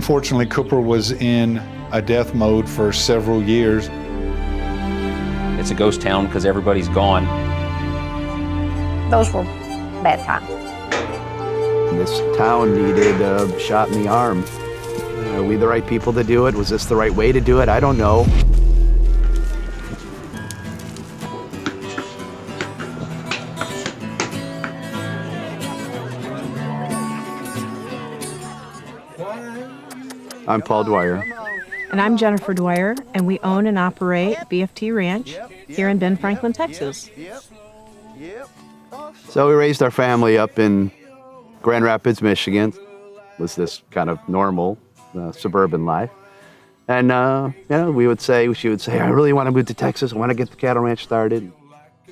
Unfortunately, Cooper was in a death mode for several years. It's a ghost town because everybody's gone. Those were bad times. This town needed a shot in the arm. Are we the right people to do it? Was this the right way to do it? I don't know. I'm Paul Dwyer. And I'm Jennifer Dwyer, and we own and operate BFT Ranch here in Ben Franklin, Texas. So we raised our family up in Grand Rapids, Michigan. Was this kind of normal suburban life? And she would say, I really want to move to Texas. I want to get the cattle ranch started.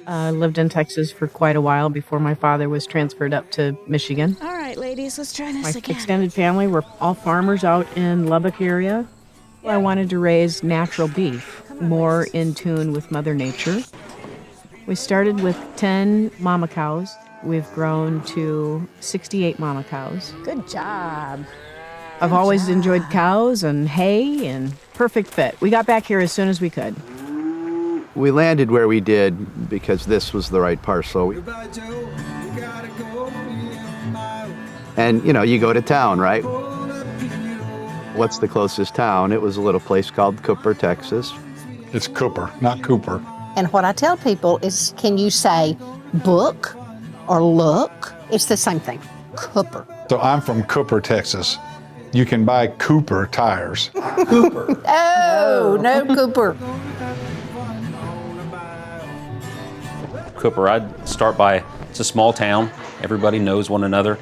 I lived in Texas for quite a while before my father was transferred up to Michigan. All right, ladies, let's try this My again. extended family were all farmers out in Lubbock area. I wanted to raise natural beef, more in tune with Mother Nature. We started with 10 mama cows. We've grown to 68 mama cows. Good job. I've always enjoyed cows and hay and perfect fit. We got back here as soon as we could. We landed where we did because this was the right parcel. And, you go to town, right? What's the closest town? It was a little place called Cooper, Texas. It's Cooper, not Cooper. And what I tell people is, can you say book or look? It's the same thing, Cooper. So I'm from Cooper, Texas. You can buy Cooper tires. Cooper. Oh, no Cooper. Cooper, I'd start by, it's a small town. Everybody knows one another.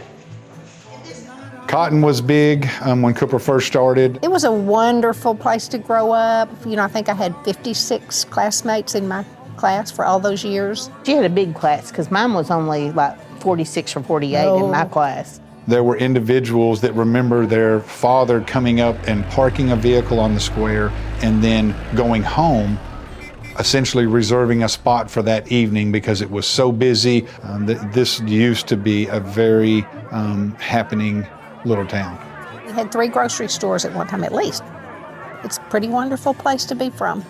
Cotton was big when Cooper first started. It was a wonderful place to grow up. I think I had 56 classmates in my class for all those years. She had a big class because mine was only like 46 or 48 in my class. There were individuals that remember their father coming up and parking a vehicle on the square and then going home, essentially reserving a spot for that evening because it was so busy. This used to be a very happening little town. We had 3 grocery stores at one time at least. It's a pretty wonderful place to be from.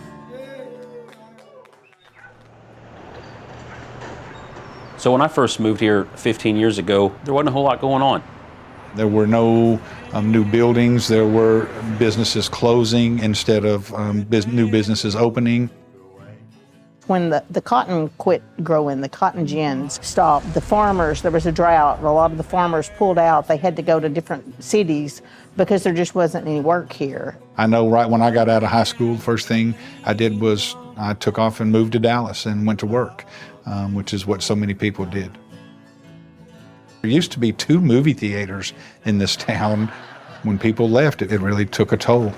So when I first moved here 15 years ago, there wasn't a whole lot going on. There were no new buildings. There were businesses closing instead of new businesses opening. When the cotton quit growing, the cotton gins stopped, the farmers, there was a drought. A lot of the farmers pulled out. They had to go to different cities because there just wasn't any work here. I know right when I got out of high school, the first thing I did was I took off and moved to Dallas and went to work, which is what so many people did. There used to be 2 movie theaters in this town. When people left, it really took a toll.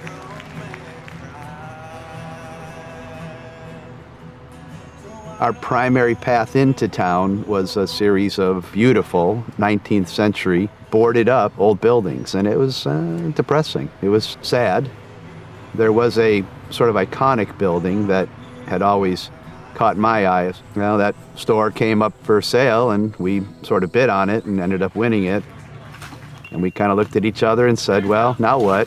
Our primary path into town was a series of beautiful 19th century boarded up old buildings, and it was depressing. It was sad. There was a sort of iconic building that had always caught my eye. Well, that store came up for sale, and we sort of bid on it and ended up winning it. And we kind of looked at each other and said, well, now what?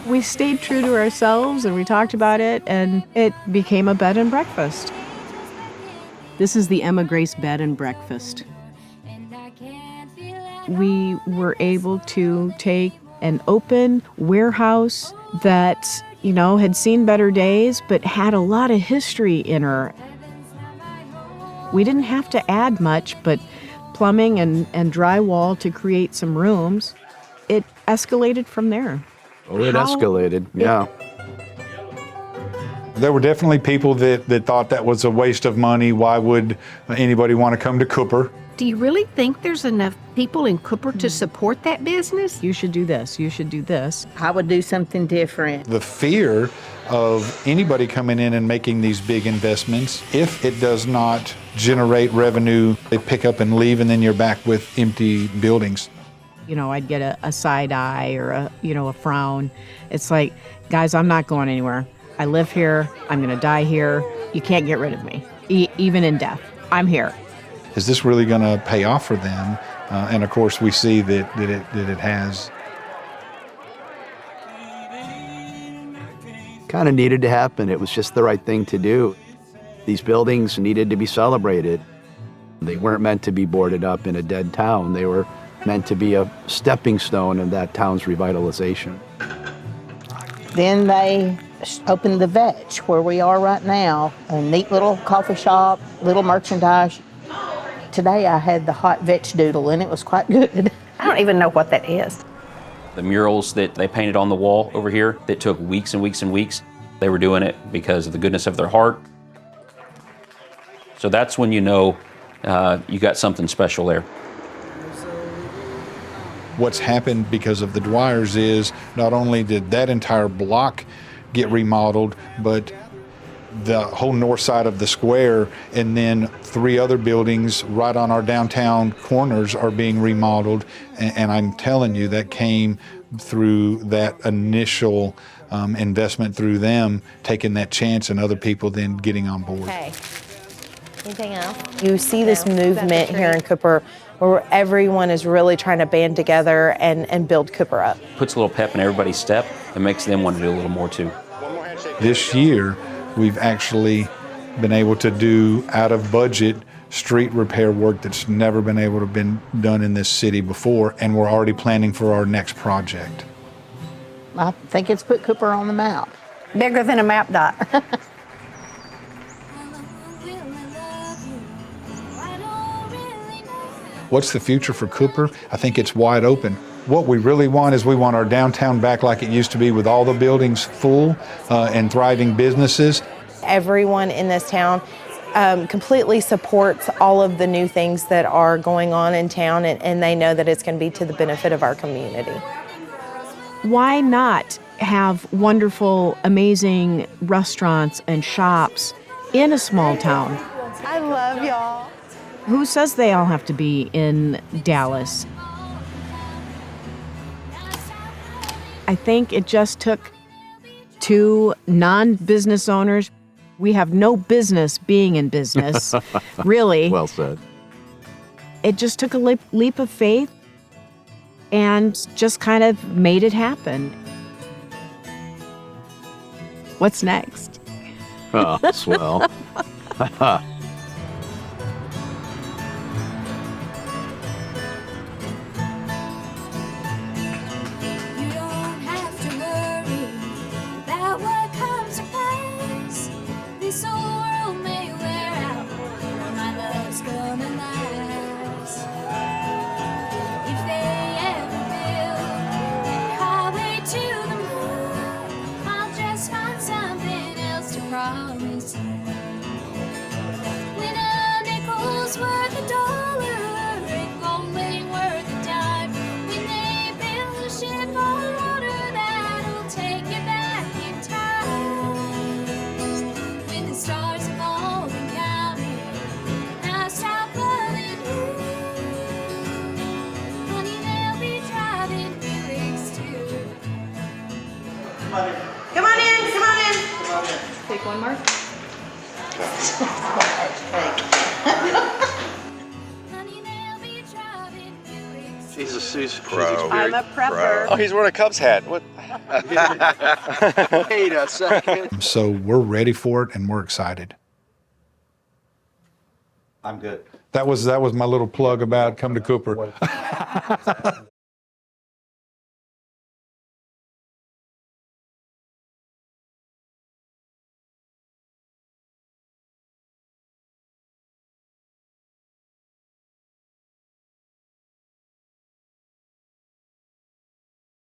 We stayed true to ourselves and we talked about it, and it became a bed and breakfast. This is the Emma Grace Bed and Breakfast. We were able to take an open warehouse that, had seen better days, but had a lot of history in her. We didn't have to add much, but plumbing and drywall to create some rooms. It escalated from there. Oh, it escalated, yeah. There were definitely people that thought that was a waste of money. Why would anybody want to come to Cooper? Do you really think there's enough people in Cooper to support that business? You should do this. You should do this. I would do something different. The fear of anybody coming in and making these big investments, if it does not generate revenue, they pick up and leave, and then you're back with empty buildings. I'd get a side eye or a frown. It's like, guys, I'm not going anywhere. I live here. I'm going to die here. You can't get rid of me, even in death. I'm here. Is this really going to pay off for them? And of course, we see that it has. Kind of needed to happen. It was just the right thing to do. These buildings needed to be celebrated. They weren't meant to be boarded up in a dead town. They were meant to be a stepping stone in that town's revitalization. Then they opened the Vetch, where we are right now, a neat little coffee shop, little merchandise. Today I had the hot Vetch doodle, and it was quite good. I don't even know what that is. The murals that they painted on the wall over here that took weeks and weeks and weeks, they were doing it because of the goodness of their heart. So that's when you know you got something special there. What's happened because of the Dwyers is not only did that entire block get remodeled, but the whole north side of the square and then 3 other buildings right on our downtown corners are being remodeled. And I'm telling you, that came through that initial investment through them taking that chance and other people then getting on board. Okay. Anything else? You see this movement here in Cooper where everyone is really trying to band together and build Cooper up. Puts a little pep in everybody's step and makes them want to do a little more too. This year, we've actually been able to do out-of-budget street repair work that's never been able to been done in this city before, and we're already planning for our next project. I think it's put Cooper on the map. Bigger than a map dot. What's the future for Cooper? I think it's wide open. What we really want is we want our downtown back like it used to be, with all the buildings full and thriving businesses. Everyone in this town completely supports all of the new things that are going on in town, and they know that it's going to be to the benefit of our community. Why not have wonderful, amazing restaurants and shops in a small town? I love y'all. Who says they all have to be in Dallas? I think it just took 2 non-business owners. We have no business being in business, really. Well said. It just took a leap of faith and just kind of made it happen. What's next? Oh, swell. Come on in, come on in. Come on in. Take one, Mark. He's pro. I'm a prepper. Oh, he's wearing a Cubs hat. What? Wait a second. So we're ready for it and we're excited. I'm good. That was my little plug about come to Cooper.